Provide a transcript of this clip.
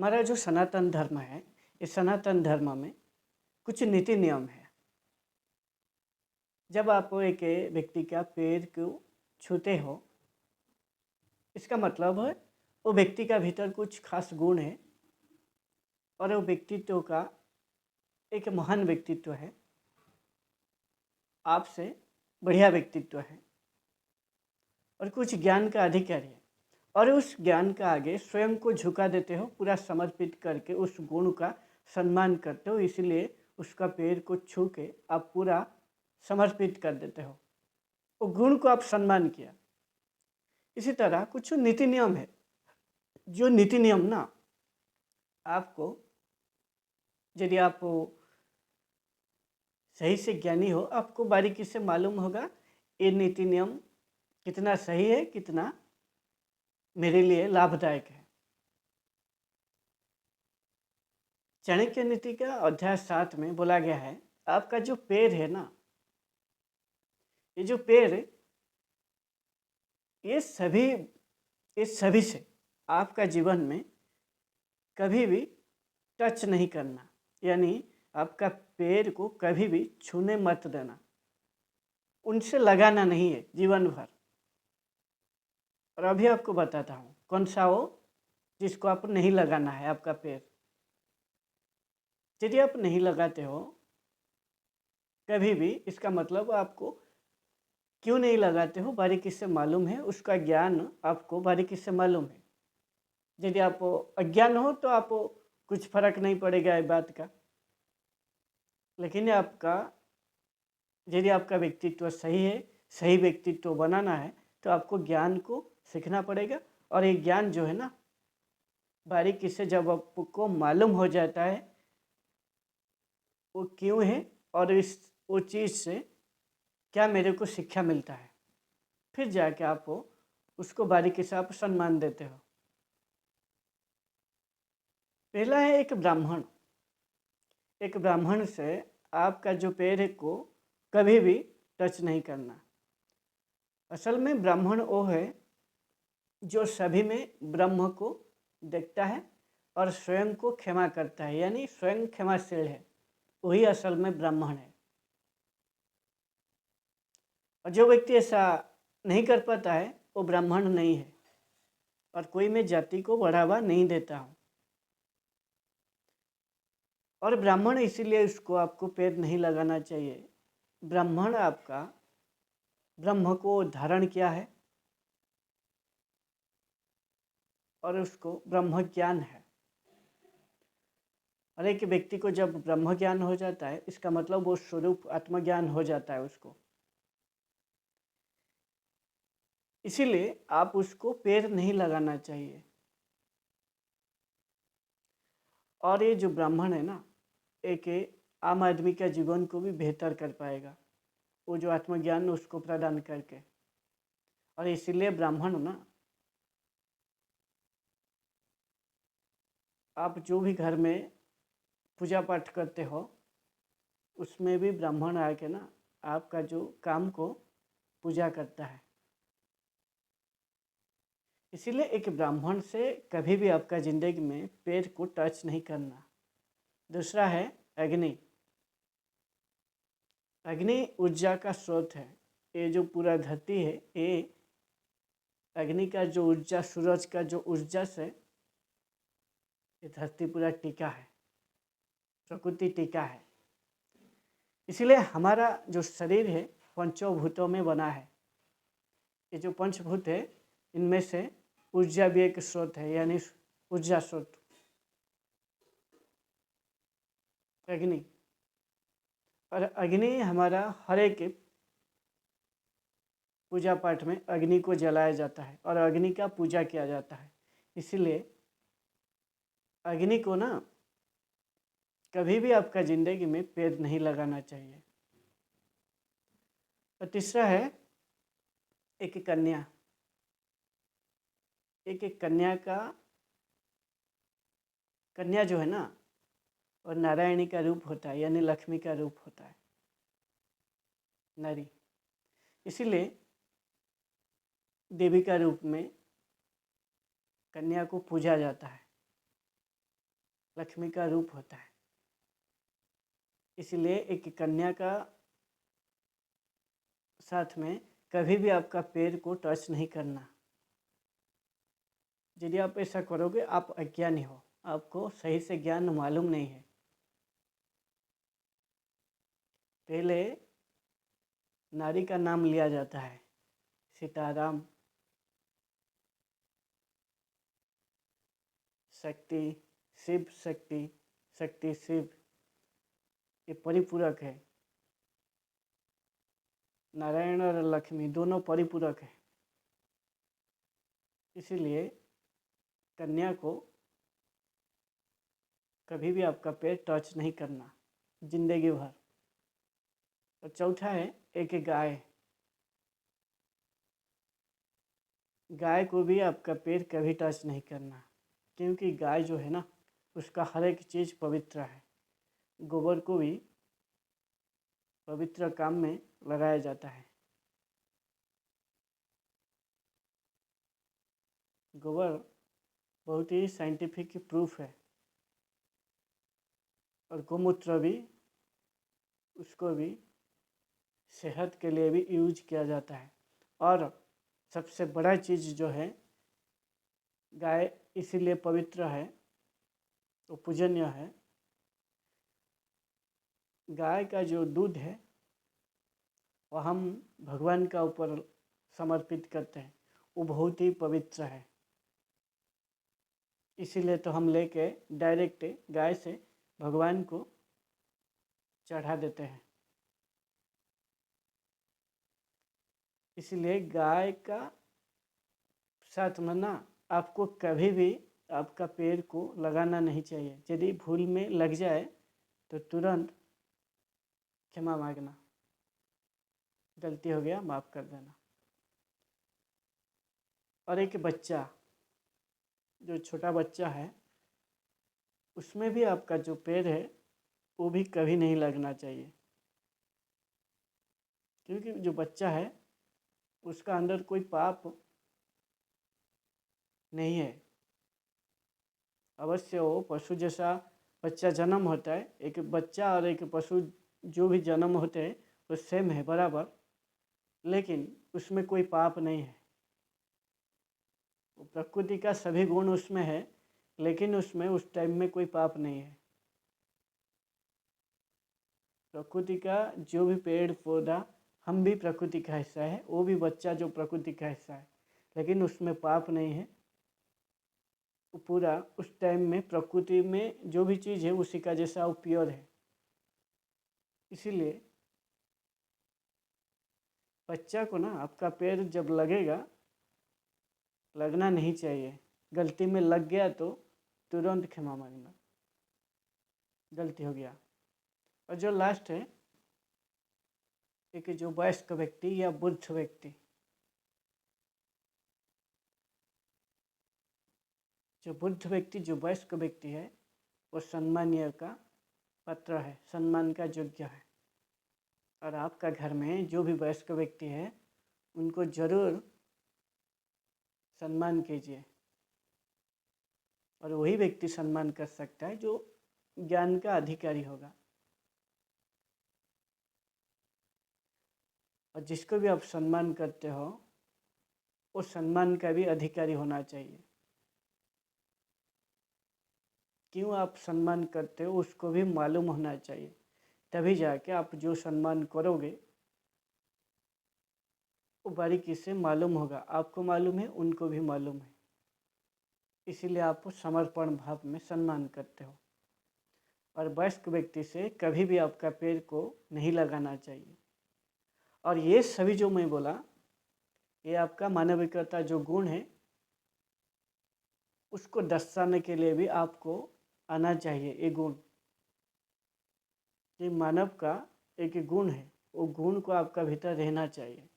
हमारा जो सनातन धर्म है, इस सनातन धर्म में कुछ नीति नियम है। जब आप एक व्यक्ति का पैर को छूते हो, इसका मतलब है वो व्यक्ति का भीतर कुछ खास गुण है और वो व्यक्तित्व का एक महान व्यक्तित्व है, आपसे बढ़िया व्यक्तित्व है और कुछ ज्ञान का अधिकारी है और उस ज्ञान का आगे स्वयं को झुका देते हो, पूरा समर्पित करके उस गुण का सम्मान करते हो, इसलिए उसका पैर को छू के आप पूरा समर्पित कर देते हो, वो गुण को आप सम्मान किया। इसी तरह कुछ नीति नियम है, जो नीति नियम ना आपको, यदि आप सही से ज्ञानी हो, आपको बारीकी से मालूम होगा ये नीति नियम कितना सही है, कितना मेरे लिए लाभदायक है। चाणक्य नीति का अध्याय 7 में बोला गया है, आपका जो पैर है ना, ये जो पैर है, ये सभी से आपका जीवन में कभी भी टच नहीं करना, यानी आपका पैर को कभी भी छूने मत देना, उनसे लगाना नहीं है जीवन भर। और अभी आपको बताता हूँ कौन सा वो जिसको आप नहीं लगाना है आपका पैर। यदि आप नहीं लगाते हो कभी भी, इसका मतलब आपको क्यों नहीं लगाते हो बारीकी से मालूम है, उसका ज्ञान आपको बारीकी से मालूम है। यदि आप अज्ञान हो तो आप कुछ फर्क नहीं पड़ेगा इस बात का, लेकिन यदि आपका व्यक्तित्व सही है, सही व्यक्तित्व बनाना है, तो आपको ज्ञान को सीखना पड़ेगा। और ये ज्ञान जो है ना, बारीकी से जब आपको मालूम हो जाता है वो क्यों है और वो चीज़ से क्या मेरे को शिक्षा मिलता है, फिर जाके आप उसको बारीकी से आप सम्मान देते हो। पहला है एक ब्राह्मण। एक ब्राह्मण से आपका जो पैर को कभी भी टच नहीं करना। असल में ब्राह्मण वो है जो सभी में ब्रह्म को देखता है और स्वयं को क्षमा करता है, यानी स्वयं क्षमाशील है, वही असल में ब्राह्मण है। और जो व्यक्ति ऐसा नहीं कर पाता है वो ब्राह्मण नहीं है। और कोई मैं जाति को बढ़ावा नहीं देता हूँ। और ब्राह्मण इसीलिए उसको आपको पैर नहीं लगाना चाहिए। ब्राह्मण आपका ब्रह्म को धारण किया है और उसको ब्रह्म ज्ञान है। और एक व्यक्ति को जब ब्रह्म ज्ञान हो जाता है, इसका मतलब वो स्वरूप आत्मज्ञान हो जाता है उसको। इसीलिए आप उसको पैर नहीं लगाना चाहिए। और ये जो ब्राह्मण है ना, एक आम आदमी का जीवन को भी बेहतर कर पाएगा, वो जो आत्मज्ञान उसको प्रदान करके। और इसीलिए ब्राह्मण ना, आप जो भी घर में पूजा पाठ करते हो उसमें भी ब्राह्मण आके ना आपका जो काम को पूजा करता है। इसीलिए एक ब्राह्मण से कभी भी आपका जिंदगी में पैर को टच नहीं करना। दूसरा है अग्नि। अग्नि ऊर्जा का स्रोत है। ये जो पूरा धरती है, ये अग्नि का जो ऊर्जा, सूरज का जो ऊर्जा से ये धरती पूरा टिका है, प्रकृति टिका है। इसीलिए हमारा जो शरीर है पंचभूतों में बना है। ये जो पंचभूत है इनमें से ऊर्जा भी एक स्रोत है, यानी ऊर्जा स्रोत अग्नि। और अग्नि हमारा हर एक पूजा पाठ में अग्नि को जलाया जाता है और अग्नि का पूजा किया जाता है। इसीलिए अग्नि को ना कभी भी आपका जिंदगी में पैर नहीं लगाना चाहिए। और तीसरा है एक कन्या। एक कन्या जो है ना, और नारायणी का रूप होता है, यानी लक्ष्मी का रूप होता है, नारी। इसीलिए देवी का रूप में कन्या को पूजा जाता है। लक्ष्मी का रूप होता है। इसलिए एक कन्या का साथ में कभी भी आपका पैर को टच नहीं करना। यदि आप ऐसा करोगे आप अज्ञानी हो, आपको सही से ज्ञान मालूम नहीं है। पहले नारी का नाम लिया जाता है, सीताराम, शक्ति, शिव शक्ति, शक्ति शिव, ये परिपूरक है। नारायण और लक्ष्मी दोनों परिपूरक है। इसीलिए कन्या को कभी भी आपका पैर टच नहीं करना जिंदगी भर। और चौथा है एक गाय। गाय को भी आपका पैर कभी टच नहीं करना, क्योंकि गाय जो है ना, उसका हर एक चीज़ पवित्र है। गोबर को भी पवित्र काम में लगाया जाता है। गोबर बहुत ही साइंटिफिक प्रूफ है। और गोमूत्र भी, उसको भी सेहत के लिए भी यूज किया जाता है। और सबसे बड़ा चीज़ जो है, गाय इसीलिए पवित्र है, वो पूजनीय है। गाय का जो दूध है वो हम भगवान का ऊपर समर्पित करते हैं, वो बहुत ही पवित्र है। इसीलिए तो हम लेके डायरेक्ट गाय से भगवान को चढ़ा देते हैं। इसलिए गाय का साथ में ना आपको कभी भी आपका पैर को लगाना नहीं चाहिए। यदि भूल में लग जाए तो तुरंत क्षमा मांगना, गलती हो गया माफ़ कर देना। और एक बच्चा, जो छोटा बच्चा है, उसमें भी आपका जो पैर है वो भी कभी नहीं लगना चाहिए, क्योंकि जो बच्चा है उसका अंदर कोई पाप नहीं है। अवश्य वो पशु जैसा बच्चा जन्म होता है, एक बच्चा और एक पशु जो भी जन्म होते हैं वो सेम है, बराबर, लेकिन उसमें कोई पाप नहीं है। वो प्रकृति का सभी गुण उसमें है, लेकिन उसमें उस टाइम में कोई पाप नहीं है। प्रकृति का जो भी पेड़ पौधा, हम भी प्रकृति का हिस्सा है, वो भी बच्चा जो प्रकृति का हिस्सा है, लेकिन उसमें पाप नहीं है। वो पूरा उस टाइम में प्रकृति में जो भी चीज़ है उसी का जैसा वो प्योर है। इसीलिए बच्चा को ना आपका पैर जब लगेगा, लगना नहीं चाहिए। गलती में लग गया तो तुरंत क्षमा मांगना, गलती हो गया। और जो लास्ट है, एक जो वयस्क व्यक्ति या बुद्ध व्यक्ति, जो बुद्ध व्यक्ति, जो वयस्क व्यक्ति है, वो सम्मानीय का पात्र है, सम्मान का योग्य है। और आपका घर में जो भी वयस्क व्यक्ति है उनको जरूर सम्मान कीजिए। और वही व्यक्ति सम्मान कर सकता है जो ज्ञान का अधिकारी होगा। और जिसको भी आप सम्मान करते हो वो सम्मान का भी अधिकारी होना चाहिए। क्यों आप सम्मान करते हो उसको भी मालूम होना चाहिए, तभी जाके आप जो सम्मान करोगे वो बारीकी से मालूम होगा। आपको मालूम है, उनको भी मालूम है, इसीलिए आप समर्पण भाव में सम्मान करते हो। और वयस्क व्यक्ति से कभी भी आपका पैर को नहीं लगाना चाहिए। और ये सभी जो मैं बोला, ये आपका मानविकता जो गुण है उसको दर्शाने के लिए भी आपको आना चाहिए। ये गुण, ये मानव का एक गुण है, वो गुण को आपका भीतर रहना चाहिए।